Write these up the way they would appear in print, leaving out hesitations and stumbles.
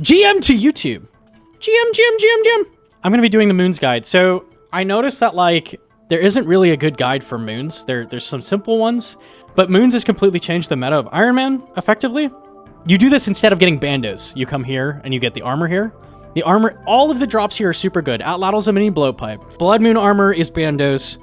GM to YouTube. GM. I'm going to be doing the Moons guide. So I noticed that, like, there isn't really a good guide for Moons. There's some simple ones, but Moons has completely changed the meta of Ironmen, effectively. You do this instead of getting Bandos. You come here and you get the armor here. The armor, all of the drops here are super good. Atlattl's a mini blowpipe. Bloodmoon armor is Bandos.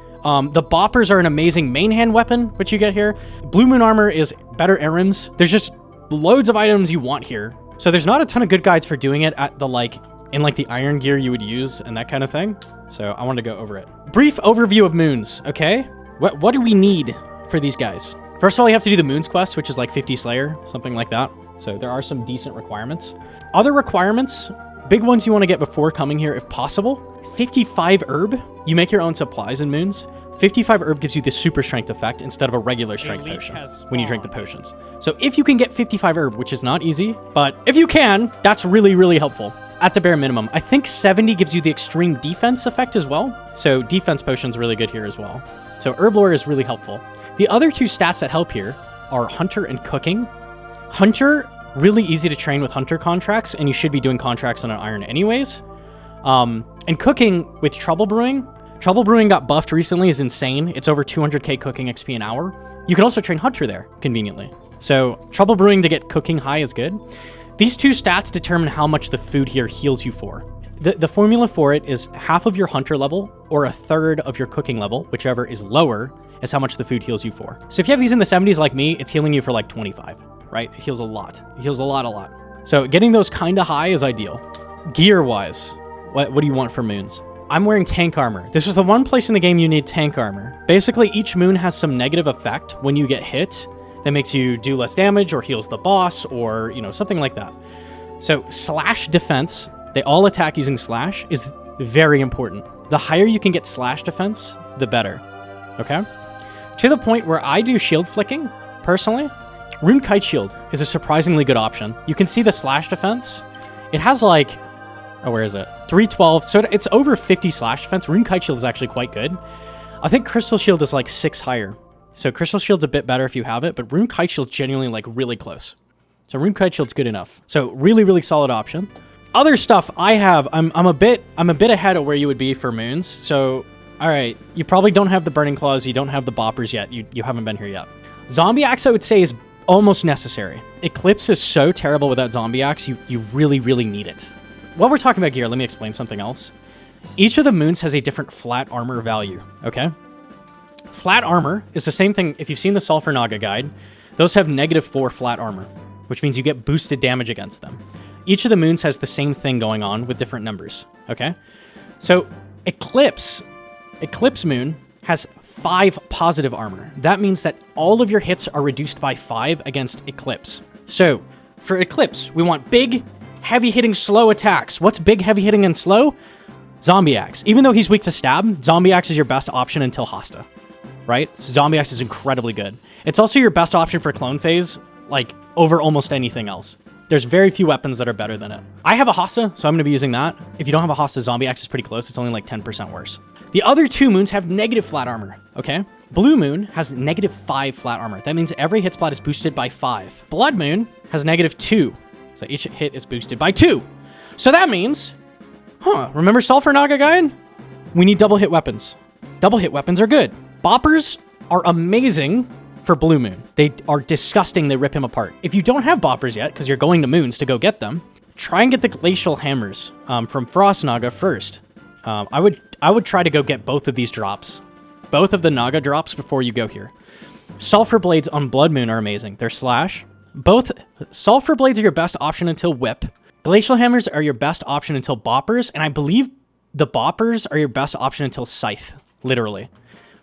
The boppers are an amazing main hand weapon, which you get here. Blue Moon armor is better errands. There's just loads of items you want here. So there's not a ton of good guides for doing it at the, like, in like the iron gear you would use and that kind of thing. So I wanted to go over it. Brief overview of Moons, okay? What do we need for these guys? First of all, you have to do the Moons quest, which is like 50 Slayer, something like that. So there are some decent requirements. Other requirements, big ones you want to get before coming here if possible. 55 herb. You make your own supplies in Moons. 55 herb gives you the super strength effect instead of a regular strength potion when you drink the potions. So if you can get 55 herb, which is not easy, but if you can, that's really, really helpful. At the bare minimum. I think 70 gives you the extreme defense effect as well. So defense potion's really good here as well. So herb lore is really helpful. The other two stats that help here are Hunter and Cooking. Hunter, really easy to train with Hunter contracts, and you should be doing contracts on an iron anyways. And Cooking with Trouble Brewing. Trouble Brewing got buffed recently, is insane. It's over 200k cooking XP an hour. You can also train Hunter there, conveniently. So Trouble Brewing to get cooking high is good. These two stats determine how much the food here heals you for. The formula for it is half of your Hunter level or a third of your cooking level, whichever is lower, is how much the food heals you for. So if you have these in the 70s like me, it's healing you for like 25, right? It heals a lot. It heals a lot. So getting those kind of high is ideal. Gear-wise, what do you want for Moons? I'm wearing tank armor. This is the one place in the game you need tank armor. Basically, each moon has some negative effect when you get hit that makes you do less damage or heals the boss or, you know, something like that. So slash defense, they all attack using slash, is very important. The higher you can get slash defense, the better, okay? To the point where I do shield flicking, personally. Rune Kite Shield is a surprisingly good option. You can see the slash defense. It has like, oh, where is it? 312, so it's over 50 slash defense. Rune Kite Shield is actually quite good. I think Crystal Shield is like 6 higher. So Crystal Shield's a bit better if you have it, but Rune Kite Shield's genuinely like really close. So Rune Kite Shield's good enough. So really, really solid option. Other stuff I have, I'm a bit ahead of where you would be for Moons. So, all right, you probably don't have the Burning Claws, you don't have the Boppers yet. You haven't been here yet. Zombie Axe, I would say, is almost necessary. Eclipse is so terrible without Zombie Axe, you really, really need it. While we're talking about gear, let me explain something else. Each of the moons has a different flat armor value, okay? Flat armor is the same thing. If you've seen the Sulfur Naga guide, those have -4 flat armor, which means you get boosted damage against them. Each of the moons has the same thing going on with different numbers, okay? So Eclipse Moon has 5 positive armor. That means that all of your hits are reduced by 5 against Eclipse. So for Eclipse, we want big, heavy-hitting, slow attacks. What's big, heavy-hitting, and slow? Zombie Axe. Even though he's weak to stab, Zombie Axe is your best option until Hosta, right? So Zombie Axe is incredibly good. It's also your best option for clone phase, like, over almost anything else. There's very few weapons that are better than it. I have a Hosta, so I'm going to be using that. If you don't have a Hosta, Zombie Axe is pretty close. It's only like 10% worse. The other two moons have negative flat armor, okay? Blue Moon has -5 flat armor. That means every hit spot is boosted by 5. Blood Moon has -2. So each hit is boosted by 2. So that means, remember Sulfur Naga guide? We need double hit weapons. Double hit weapons are good. Boppers are amazing for Blue Moon. They are disgusting. They rip him apart. If you don't have boppers yet, because you're going to moons to go get them, try and get the glacial hammers from Frost Naga first. I would try to go get both of these drops. Both of the Naga drops before you go here. Sulfur Blades on Blood Moon are amazing. They're slash. Both Sulfur Blades are your best option until Whip. Glacial Hammers are your best option until Boppers, and I believe the Boppers are your best option until Scythe, literally.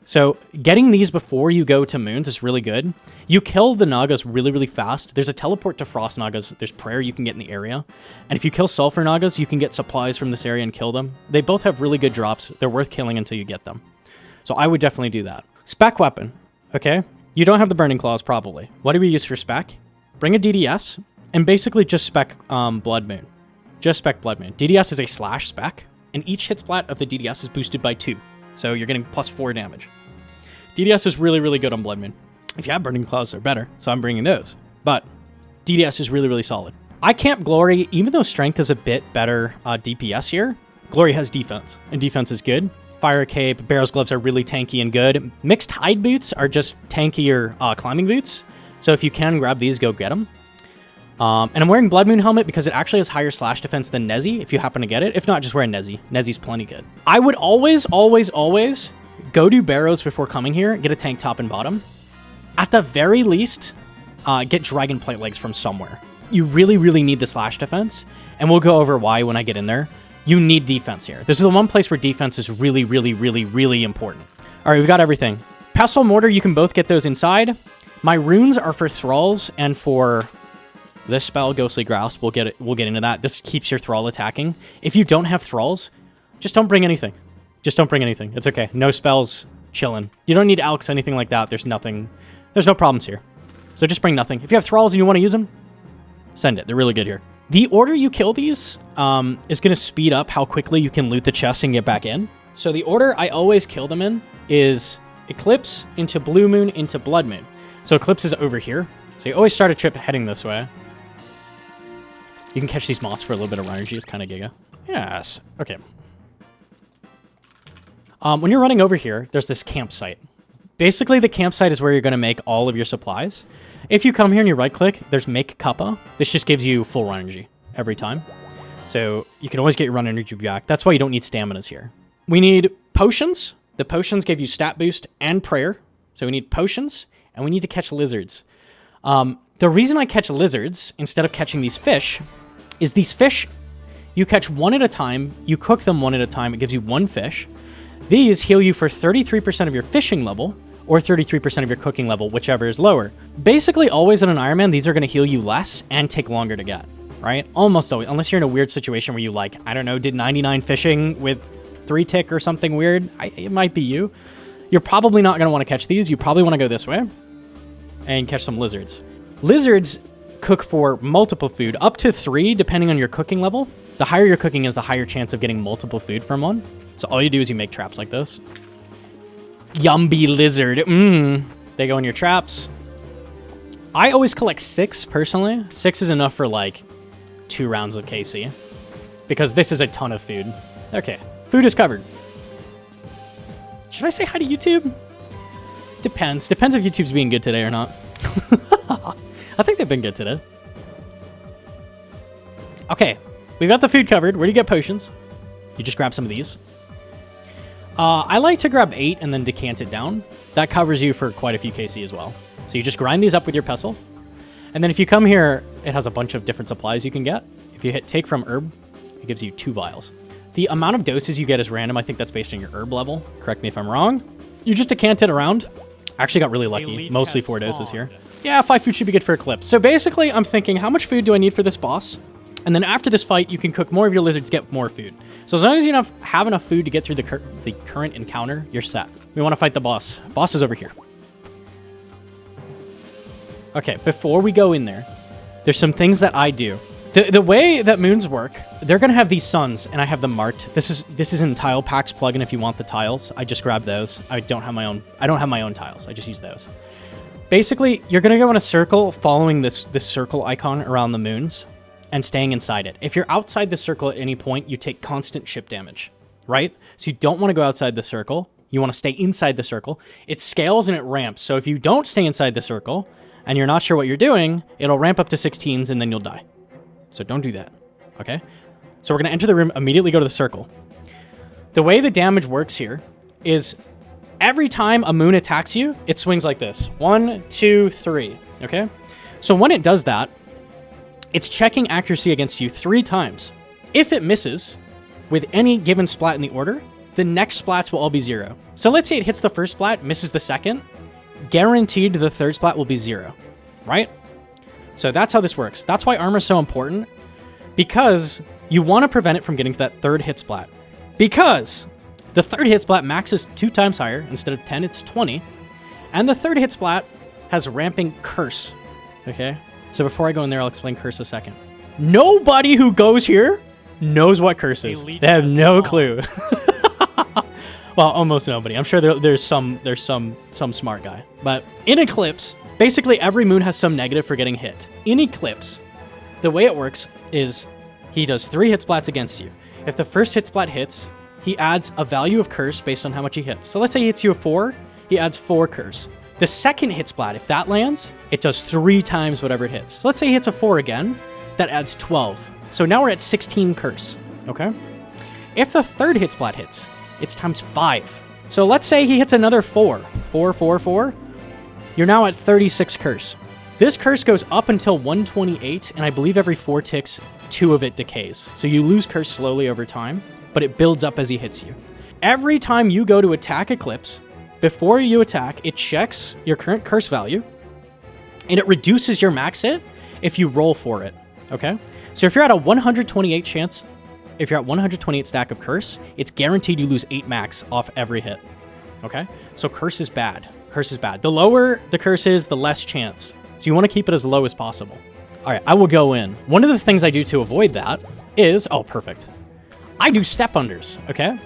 So getting these before you go to moons is really good. You kill the Nagas really, really fast. There's a teleport to Frost Nagas. There's prayer you can get in the area. And if you kill Sulfur Nagas, you can get supplies from this area and kill them. They both have really good drops. They're worth killing until you get them. So I would definitely do that. Spec weapon, okay? You don't have the Burning Claws, probably. What do we use for spec? Bring a DDS, and basically just spec Blood Moon. Just spec Blood Moon. DDS is a slash spec, and each hit splat of the DDS is boosted by 2. So you're getting +4 damage. DDS is really, really good on Blood Moon. If you have Burning Claws, they're better, so I'm bringing those. But DDS is really, really solid. I camp Glory, even though Strength is a bit better DPS here. Glory has defense, and defense is good. Fire Cape, Barrows Gloves are really tanky and good. Mixed Hide Boots are just tankier climbing boots. So if you can grab these, go get them. And I'm wearing Bloodmoon Helmet because it actually has higher slash defense than Nezzy, if you happen to get it. If not, just wear Nezzy. Nezzy's plenty good. I would always go to Barrows before coming here, get a tank top and bottom. At the very least, get Dragon Plate Legs from somewhere. You really, really need the slash defense, and we'll go over why when I get in there. You need defense here. This is the one place where defense is really, really, really, really important. All right, we've got everything. Pestle, Mortar, you can both get those inside. My runes are for Thralls and for this spell, Ghostly Grasp. We'll get into that. This keeps your Thrall attacking. If you don't have Thralls, just don't bring anything. Just don't bring anything. It's okay. No spells, chillin'. You don't need Elks, anything like that. There's no problems here. So just bring nothing. If you have Thralls and you want to use them, send it. They're really good here. The order you kill these is going to speed up how quickly you can loot the chest and get back in. So the order I always kill them in is Eclipse into Blue Moon into Blood Moon. So Eclipse is over here. So you always start a trip heading this way. You can catch these moths for a little bit of energy. It's kind of giga. Yes. Okay. When you're running over here, there's this campsite. Basically, the campsite is where you're going to make all of your supplies. If you come here and you right-click, there's Make Cuppa. This just gives you full run energy every time. So you can always get your run energy back. That's why you don't need staminas here. We need potions. The potions give you stat boost and prayer. So we need potions, and we need to catch lizards. The reason I catch lizards instead of catching these fish is these fish, you catch one at a time. You cook them one at a time. It gives you one fish. These heal you for 33% of your fishing level, or 33% of your cooking level, whichever is lower. Basically, always in an Ironman, these are going to heal you less and take longer to get, right? Almost always, unless you're in a weird situation where you, like, I don't know, did 99 fishing with 3 tick or something weird. It might be you. You're probably not going to want to catch these. You probably want to go this way and catch some lizards. Lizards cook for multiple food, up to 3, depending on your cooking level. The higher your cooking is, the higher chance of getting multiple food from one. So all you do is you make traps like this. Yumby lizard. They go in your traps. I always collect 6, personally. 6 is enough for, like, 2 rounds of KC. Because this is a ton of food. Okay, food is covered. Should I say hi to YouTube? Depends. Depends if YouTube's being good today or not. I think they've been good today. Okay, we've got the food covered. Where do you get potions? You just grab some of these. I like to grab 8 and then decant it down. That covers you for quite a few KC as well. So you just grind these up with your pestle. And then if you come here, it has a bunch of different supplies you can get. If you hit take from herb, it gives you 2 vials. The amount of doses you get is random. I think that's based on your herb level. Correct me if I'm wrong. You just decant it around. I actually got really lucky. Mostly 4 doses here. Yeah, 5 food should be good for Eclipse. So basically, I'm thinking, how much food do I need for this boss? And then after this fight, you can cook more of your lizards, get more food. So as long as you have enough food to get through the current encounter, you're set. We want to fight the boss. Boss is over here. Okay, before we go in there, there's some things that I do. The way that moons work, they're going to have these suns, and I have them marked. This is in Tile Packs plugin if you want the tiles. I just grabbed those. I don't have my own tiles. I just use those. Basically, you're going to go in a circle following this circle icon around the moons and staying inside it. If you're outside the circle at any point, you take constant chip damage, right? So you don't want to go outside the circle. You want to stay inside the circle. It scales and it ramps. So if you don't stay inside the circle and you're not sure what you're doing, it'll ramp up to 16s and then you'll die. So don't do that, okay? So we're going to enter the room, immediately go to the circle. The way the damage works here is every time a moon attacks you, it swings like this. 1, 2, 3, okay? So when it does that, it's checking accuracy against you 3 times. If it misses with any given splat in the order, the next splats will all be 0. So let's say it hits the first splat, misses the second, guaranteed the third splat will be 0, right? So that's how this works. That's why armor is so important, because you want to prevent it from getting to that third hit splat. Because the third hit splat maxes 2 times higher. Instead of 10, it's 20. And the third hit splat has ramping curse, okay? So before I go in there, I'll explain curse a second. Nobody who goes here knows what curse is. They have no clue. Well, almost nobody. I'm sure there's some smart guy. But in Eclipse, basically every moon has some negative for getting hit. In Eclipse, the way it works is he does 3 hit splats against you. If the first hit splat hits, he adds a value of curse based on how much he hits. So let's say he hits you a 4, he adds 4 curse. The second hit splat, if that lands, it does 3 times whatever it hits. So let's say he hits a 4 again, that adds 12. So now we're at 16 curse, okay? If the third hit splat hits, it's times 5. So let's say he hits another 4. 4, 4, 4. You're now at 36 curse. This curse goes up until 128, and I believe every 4 ticks, 2 of it decays. So you lose curse slowly over time, but it builds up as he hits you. Every time you go to attack Eclipse, before you attack, it checks your current curse value, and it reduces your max hit if you roll for it, okay? So if you're at a 128 chance, if you're at 128 stack of curse, it's guaranteed you lose 8 max off every hit, okay? So curse is bad. Curse is bad. The lower the curse is, the less chance. So you want to keep it as low as possible. All right, I will go in. One of the things I do to avoid that is, oh, perfect. I do step unders, okay?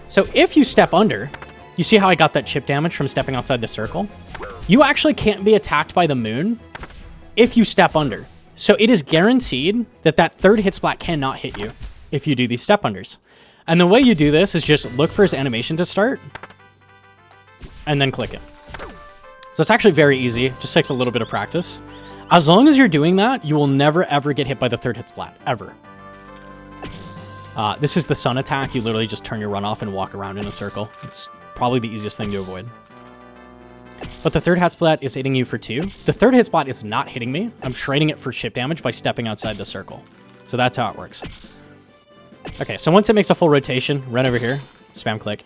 So if you step under, you see how I got that chip damage from stepping outside the circle? You actually can't be attacked by the moon if you step under. So it is guaranteed that that third hit splat cannot hit you if you do these step unders. And the way you do this is just look for his animation to start and then click it. So it's actually very easy, just takes a little bit of practice. As long as you're doing that, you will never ever get hit by the third hit splat, ever. This is the sun attack. You literally just turn your run off and walk around in a circle. It's probably the easiest thing to avoid. But the third hit splat is hitting you for 2. The third hit splat is not hitting me. I'm trading it for chip damage by stepping outside the circle. So that's how it works. Okay, so once it makes a full rotation, run over here, spam click.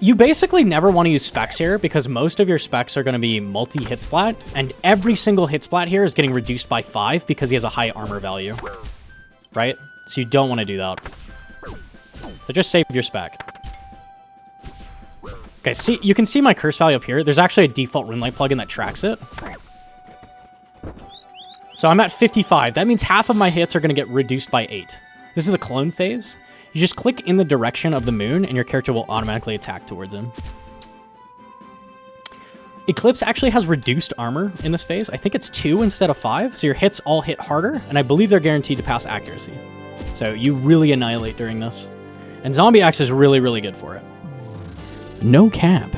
You basically never want to use specs here because most of your specs are going to be multi-hit splat, and every single hit splat here is getting reduced by 5 because he has a high armor value, right? So you don't want to do that. So just save your spec. Okay, see, you can see my curse value up here. There's actually a default runelight plugin that tracks it. So I'm at 55. That means half of my hits are going to get reduced by 8. This is the clone phase. You just click in the direction of the moon and your character will automatically attack towards him. Eclipse actually has reduced armor in this phase. I think it's 2 instead of 5, so your hits all hit harder, and I believe they're guaranteed to pass accuracy. So you really annihilate during this. And Zombie Axe is really, really good for it. No cap.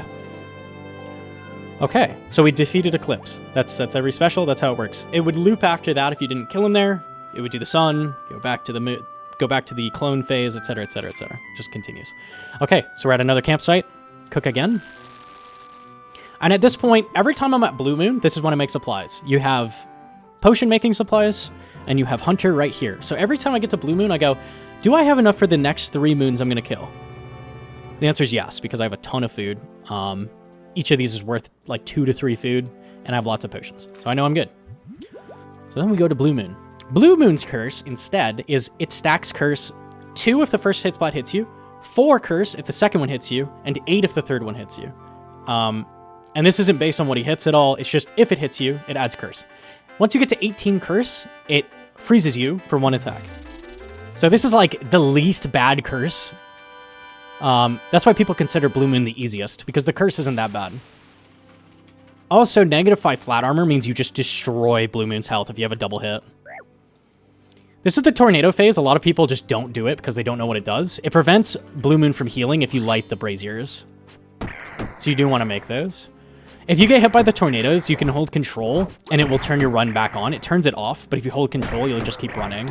Okay, so we defeated Eclipse. That's every special, that's how it works. It would loop after that if you didn't kill him there. It would do the sun, go back to the moon, go back to the clone phase, etc., etc., etc. Just continues. Okay, so we're at another campsite. Cook again. And at this point, every time I'm at Blue Moon, this is when I make supplies. You have potion making supplies, and you have Hunter right here. So every time I get to Blue Moon, I go, do I have enough for the next 3 moons I'm going to kill? The answer is yes, because I have a ton of food. Each of these is worth like 2 to 3 food, and I have lots of potions. So I know I'm good. So then we go to Blue Moon. Blue Moon's curse, instead, is it stacks curse 2 if the first hit spot hits you, 4 curse if the second one hits you, and 8 if the third one hits you. And this isn't based on what he hits at all. It's just if it hits you, it adds curse. Once you get to 18 curse, it freezes you for 1 attack. So this is like the least bad curse. That's why people consider Blue Moon the easiest, because the curse isn't that bad. Also, -5 flat armor means you just destroy Blue Moon's health if you have a double hit. This is the tornado phase. A lot of people just don't do it because they don't know what it does. It prevents Blue Moon from healing if you light the braziers. So you do want to make those. If you get hit by the tornadoes, you can hold control and it will turn your run back on. It turns it off, but if you hold control, you'll just keep running.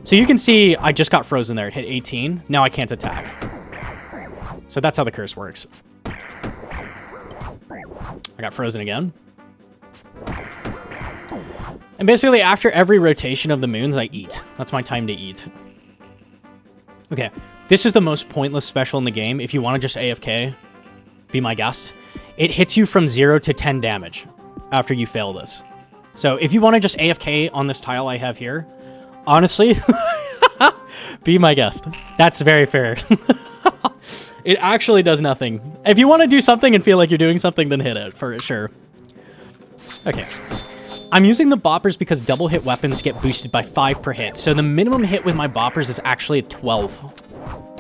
So you can see I just got frozen there. It hit 18. Now I can't attack. So that's how the curse works. I got frozen again. And basically, after every rotation of the moons, I eat. That's my time to eat. Okay, this is the most pointless special in the game. If you want to just AFK, be my guest. It hits you from 0 to 10 damage after you fail this. So if you want to just AFK on this tile I have here, honestly, be my guest. That's very fair. It actually does nothing. If you want to do something and feel like you're doing something, then hit it for sure. Okay. I'm using the boppers because double hit weapons get boosted by 5 per hit. So the minimum hit with my boppers is actually 12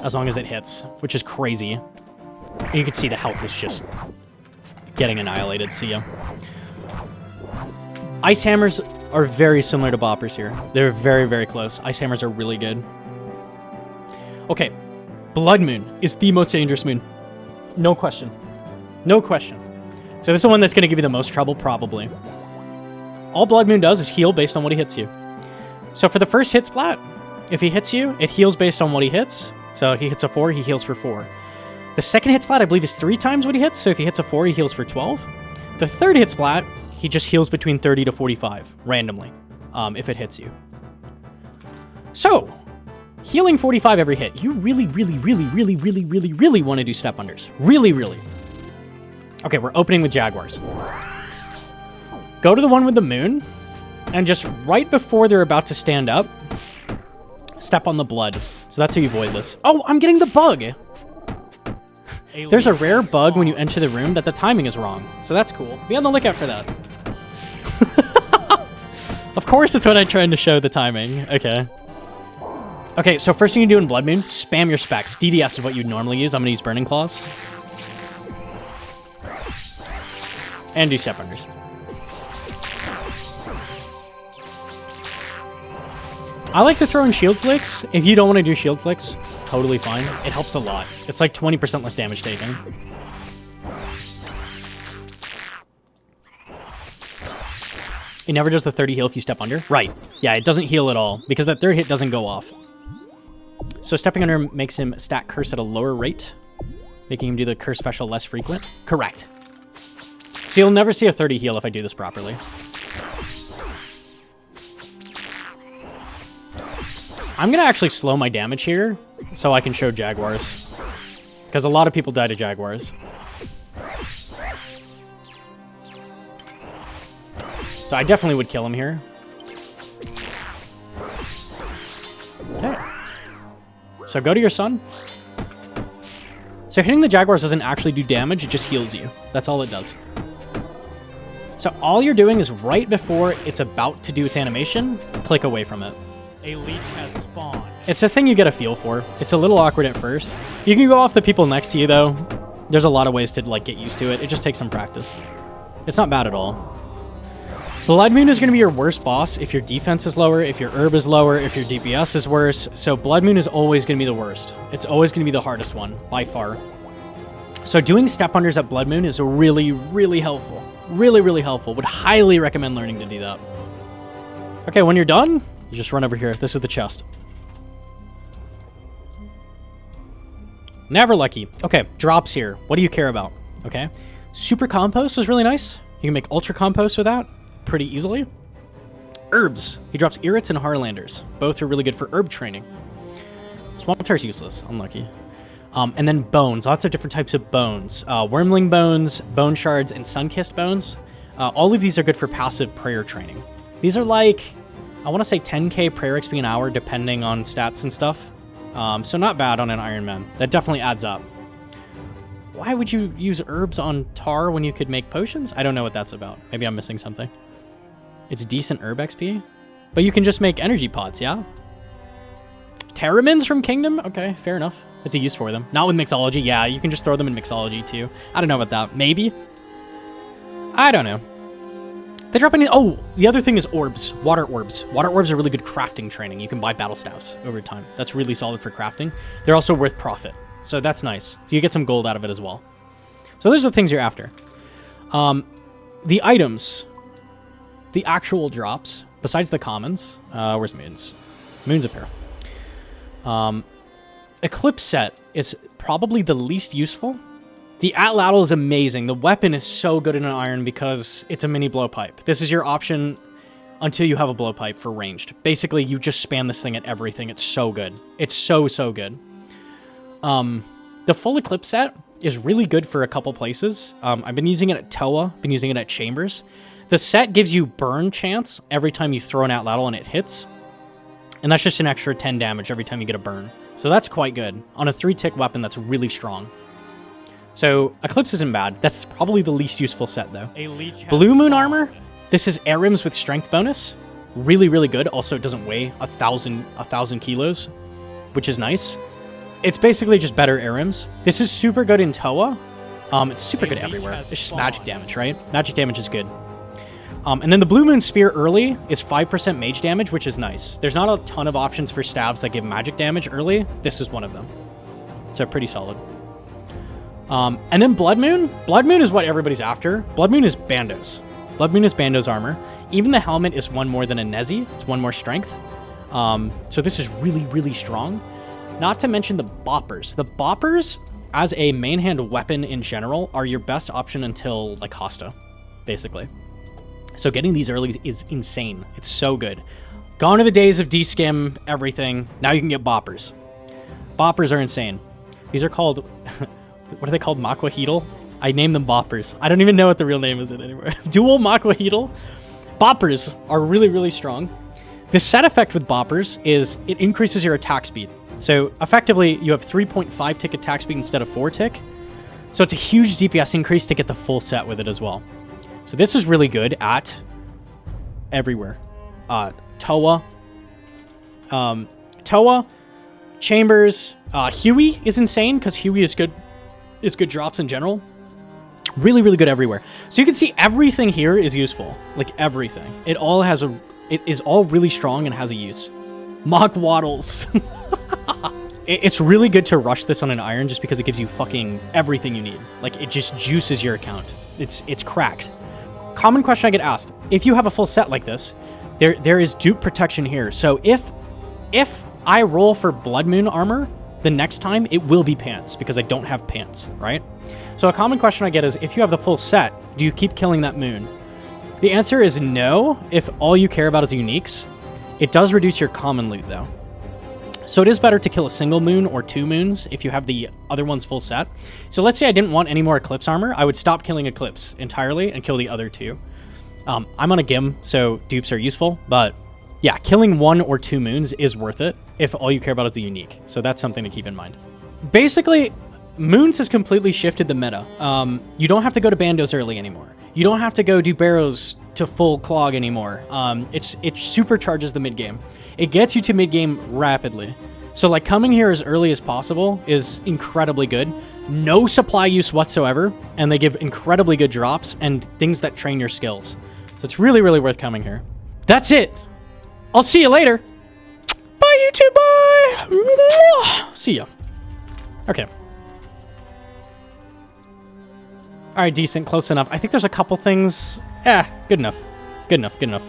as long as it hits, which is crazy. And you can see the health is just getting annihilated. See ya. Ice hammers are very similar to boppers here. They're very, very close. Ice hammers are really good. Okay, Bloodmoon is the most dangerous moon. No question. No question. So this is the one that's going to give you the most trouble, probably. All Bloodmoon does is heal based on what he hits you. So for the first hit splat, if he hits you, it heals based on what he hits. So if he hits a 4, he heals for 4. The second hit splat, I believe, is 3 times what he hits. So if he hits a 4, he heals for 12. The third hit splat, he just heals between 30 to 45, randomly, if it hits you. So, healing 45 every hit. You really, really, really, really, really, really, really want to do step unders. Really, really. Okay, we're opening with Jaguars. Go to the one with the moon, and just right before they're about to stand up, step on the blood. So that's how you avoid this. Oh, I'm getting the bug! There's a rare bug when you enter the room that the timing is wrong. So that's cool. Be on the lookout for that. Of course it's when I'm trying to show the timing. Okay. Okay, so first thing you do in Bloodmoon, spam your specs. DDS is what you'd normally use. I'm going to use Burning Claws. And do step unders. I like to throw in shield flicks. If you don't want to do shield flicks, totally fine. It helps a lot. It's like 20% less damage taken. It never does the 30 heal if you step under. Right. Yeah, it doesn't heal at all because that third hit doesn't go off. So stepping under makes him stack curse at a lower rate, making him do the curse special less frequent. Correct. So you'll never see a 30 heal if I do this properly. I'm going to actually slow my damage here so I can show Jaguars. Because a lot of people die to Jaguars. So I definitely would kill him here. Okay. So go to your sun. So hitting the Jaguars doesn't actually do damage, it just heals you. That's all it does. So all you're doing is right before it's about to do its animation, click away from it. A leech has spawned. It's a thing you get a feel for. It's a little awkward at first. You can go off the people next to you, though. There's a lot of ways to like get used to it. It just takes some practice. It's not bad at all. Bloodmoon is going to be your worst boss if your defense is lower, if your herb is lower, if your DPS is worse. So Bloodmoon is always going to be the worst. It's always going to be the hardest one, by far. So doing step unders at Bloodmoon is really, really helpful. Really, really helpful. Would highly recommend learning to do that. Okay, when you're done, you just run over here. This is the chest. Never lucky. Okay, drops here. What do you care about? Okay. Super compost is really nice. You can make ultra compost with that pretty easily. Herbs. He drops Irrits and Harlanders. Both are really good for herb training. Swamp Tar is useless. Unlucky. And then bones. Lots of different types of bones. Wormling bones, bone shards, and sun-kissed bones. All of these are good for passive prayer training. These are like, I want to say 10k prayer XP an hour, depending on stats and stuff. So not bad on an Ironman. That definitely adds up. Why would you use herbs on tar when you could make potions? I don't know what that's about. Maybe I'm missing something. It's decent herb XP. But you can just make energy pots, yeah? Terramins from Kingdom? Okay, fair enough. It's a use for them. Not with Mixology. Yeah, you can just throw them in Mixology too. I don't know about that. Maybe? I don't know. They drop any... Oh, the other thing is orbs. Water orbs. Water orbs are really good crafting training. You can buy battle staffs over time. That's really solid for crafting. They're also worth profit. So that's nice. So you get some gold out of it as well. So those are the things you're after. The items. The actual drops. Besides the commons. Where's Moons? Moons apparel. Eclipse set is probably the least useful. The Atlatl is amazing. The weapon is so good in an iron because it's a mini blowpipe. This is your option until you have a blowpipe for ranged. Basically, you just spam this thing at everything. It's so good. It's so, so good. The full Eclipse set is really good for a couple places. I've been using it at Toa, been using it at Chambers. The set gives you burn chance every time you throw an Atlatl and it hits. And that's just an extra 10 damage every time you get a burn. So that's quite good. On a 3-tick weapon, that's really strong. So Eclipse isn't bad. That's probably the least useful set, though. Blue Moon armor. This is Arims with strength bonus. Really, really good. Also, it doesn't weigh 1,000 kilos, which is nice. It's basically just better Arims. This is super good in Toa. It's super good everywhere. It's just magic damage, right? Magic damage is good. And then the Blue Moon Spear early is 5% mage damage, which is nice. There's not a ton of options for staves that give magic damage early. This is one of them. So pretty solid. And then Blood Moon. Blood Moon is what everybody's after. Blood Moon is Bandos. Blood Moon is Bandos armor. Even the helmet is one more than a Nezi. It's one more strength. So this is really, really strong. Not to mention the Boppers. The Boppers, as a main hand weapon in general, are your best option until, like, Hosta, basically. So getting these early is insane. It's so good. Gone are the days of D-skim everything. Now you can get Boppers. Boppers are insane. These are called... what are they called? Maquahedal? I named them Boppers. I don't even know what the real name is anymore. Dual Maquahedal. Boppers are really, really strong. The set effect with Boppers is it increases your attack speed. So effectively, you have 3.5 tick attack speed instead of 4 tick. So it's a huge DPS increase to get the full set with it as well. So this is really good at everywhere. Toa. Toa, Chambers, Huey is insane because Huey is good drops in general. Really, really good everywhere. So you can see everything here is useful. Like everything. It is all really strong and has a use. Mock Waddles. It's really good to rush this on an iron just because it gives you fucking everything you need. Like it just juices your account. It's cracked. Common question I get asked. If you have a full set like this, there is dupe protection here. So if I roll for Blood Moon armor, the next time it will be pants because I don't have pants, right? So a common question I get is, if you have the full set, do you keep killing that moon? The answer is no, if all you care about is uniques. It does reduce your common loot though. So it is better to kill a single moon or 2 moons if you have the other one's full set. So let's say I didn't want any more Eclipse armor, I would stop killing Eclipse entirely and kill the other 2. I'm on a Gim, so dupes are useful, but yeah, killing 1 or 2 moons is worth it if all you care about is the unique. So that's something to keep in mind. Basically, Moons has completely shifted the meta. You don't have to go to Bandos early anymore. You don't have to go do Barrows to full clog anymore. It supercharges the mid game. It gets you to mid game rapidly. So like coming here as early as possible is incredibly good. No supply use whatsoever, and they give incredibly good drops and things that train your skills. So it's really, really worth coming here. That's it. I'll see you later. Bye, YouTube. Bye. See ya. Okay. All right, decent, close enough. I think there's a couple things. Good enough. Good enough, good enough.